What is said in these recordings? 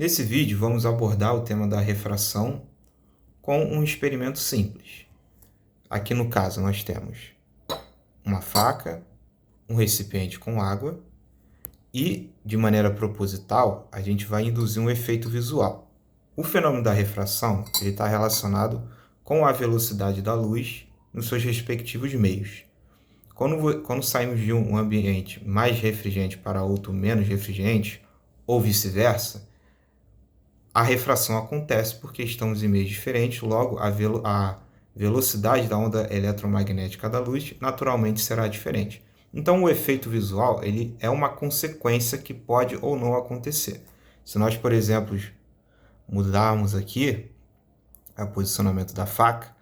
Nesse vídeo, vamos abordar o tema da refração com um experimento simples. Aqui no caso, nós temos uma faca, um recipiente com água e, de maneira proposital, a gente vai induzir um efeito visual. O fenômeno da refração está relacionado com a velocidade da luz nos seus respectivos meios. Quando saímos de um ambiente mais refrigerante para outro menos refrigerante, ou vice-versa, a refração acontece porque estamos em meios diferentes, logo a velocidade da onda eletromagnética da luz naturalmente será diferente. Então o efeito visual ele é uma consequência que pode ou não acontecer. Se nós, por exemplo, mudarmos aqui o posicionamento da faca,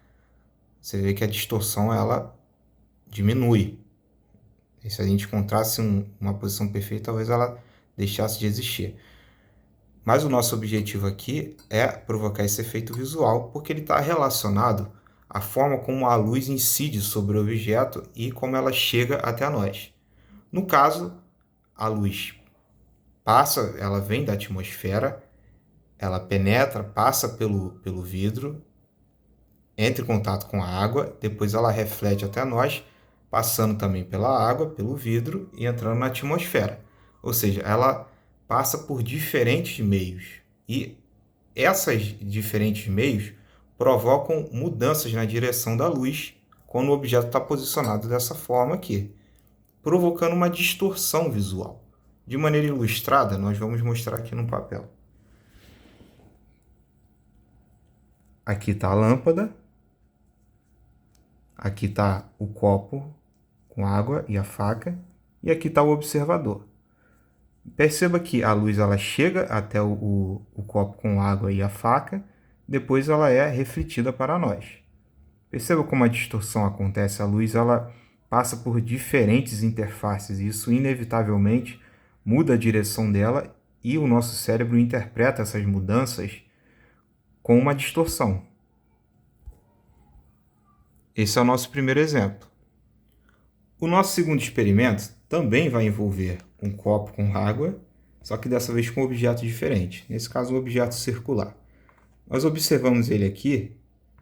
você vê que a distorção ela diminui. E se a gente encontrasse uma posição perfeita, talvez ela deixasse de existir. Mas o nosso objetivo aqui é provocar esse efeito visual, porque ele está relacionado à forma como a luz incide sobre o objeto e como ela chega até nós. No caso, a luz passa, ela vem da atmosfera, ela penetra, passa pelo vidro, entra em contato com a água, depois ela reflete até nós, passando também pela água, pelo vidro e entrando na atmosfera. Ou seja, ela passa por diferentes meios. E essas diferentes meios provocam mudanças na direção da luz quando o objeto está posicionado dessa forma aqui, provocando uma distorção visual. De maneira ilustrada, nós vamos mostrar aqui no papel. Aqui está a lâmpada, aqui está o copo com água e a faca, e aqui está o observador. Perceba que a luz ela chega até o copo com água e a faca, depois ela é refletida para nós. Perceba como a distorção acontece, a luz ela passa por diferentes interfaces, e isso inevitavelmente muda a direção dela e o nosso cérebro interpreta essas mudanças com uma distorção. Esse é o nosso primeiro exemplo. O nosso segundo experimento também vai envolver um copo com água, só que dessa vez com um objeto diferente. Nesse caso, um objeto circular. Nós observamos ele aqui,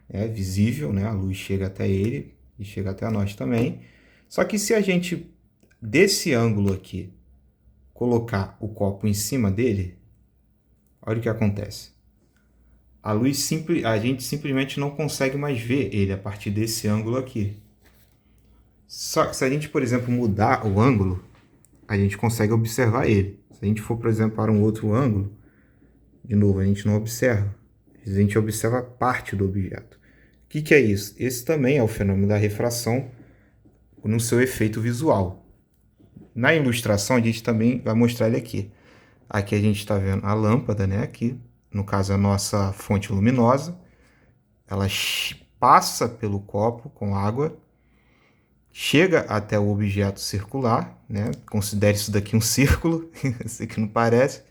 é visível, né? A luz chega até ele e chega até nós também. Só que se a gente, desse ângulo aqui, colocar o copo em cima dele, olha o que acontece. A gente simplesmente não consegue mais ver ele a partir desse ângulo aqui. Só que se a gente, por exemplo, mudar o ângulo, a gente consegue observar ele. Se a gente for, por exemplo, para um outro ângulo, de novo, a gente não observa. A gente observa parte do objeto. O que é isso? Esse também é o fenômeno da refração no seu efeito visual. Na ilustração, a gente também vai mostrar ele aqui. Aqui a gente está vendo a lâmpada, né? Aqui, no caso, a nossa fonte luminosa. Ela passa pelo copo com água, chega até o objeto circular, né? Considere isso daqui um círculo, sei que não parece,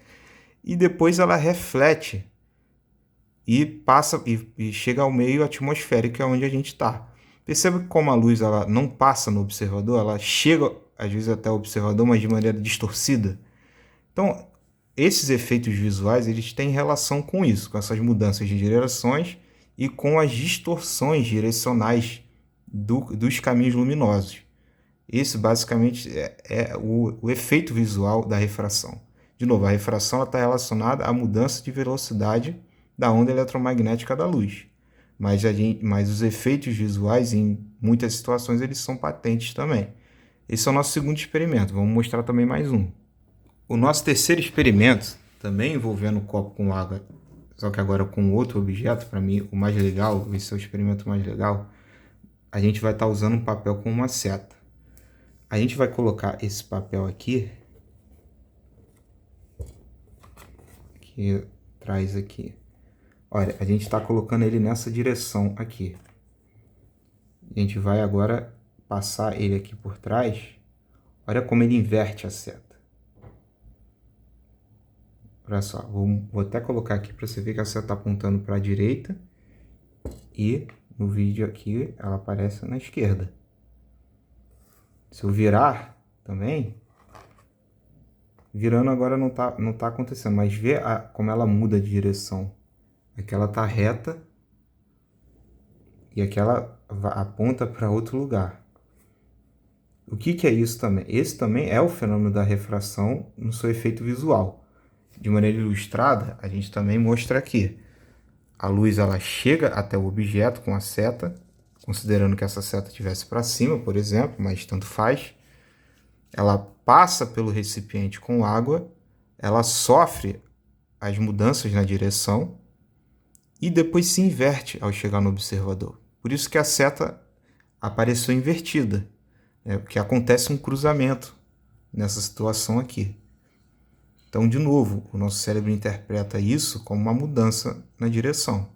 e depois ela reflete e passa e chega ao meio atmosférico, que é onde a gente está. Perceba que como a luz ela não passa no observador, ela chega às vezes até o observador, mas de maneira distorcida. Então, esses efeitos visuais eles têm relação com isso, com essas mudanças de direções e com as distorções direcionais dos caminhos luminosos. Esse basicamente é o efeito visual da refração. De novo, a refração está relacionada à mudança de velocidade da onda eletromagnética da luz. Mas os efeitos visuais, em muitas situações, eles são patentes também. Esse é o nosso segundo experimento. Vamos mostrar também mais um. O nosso terceiro experimento, também envolvendo o copo com água, só que agora com outro objeto, para mim o mais legal, esse é o experimento mais legal, a gente vai estar usando um papel com uma seta. A gente vai colocar esse papel aqui, que traz aqui. Olha, a gente está colocando ele nessa direção aqui. A gente vai agora passar ele aqui por trás. Olha como ele inverte a seta. Olha só, vou até colocar aqui para você ver que a seta está apontando para a direita. E no vídeo aqui ela aparece na esquerda. Se eu virar também, Virando agora não tá acontecendo, mas vê como ela muda de direção. Aqui ela tá reta e aqui ela aponta para outro lugar. O que é isso também? Esse também é o fenômeno da refração no seu efeito visual. De maneira ilustrada, a gente também mostra aqui. A luz ela chega até o objeto com a seta, considerando que essa seta estivesse para cima, por exemplo, mas tanto faz. Ela passa pelo recipiente com água, ela sofre as mudanças na direção e depois se inverte ao chegar no observador. Por isso que a seta apareceu invertida, porque acontece um cruzamento nessa situação aqui. Então, de novo, o nosso cérebro interpreta isso como uma mudança na direção.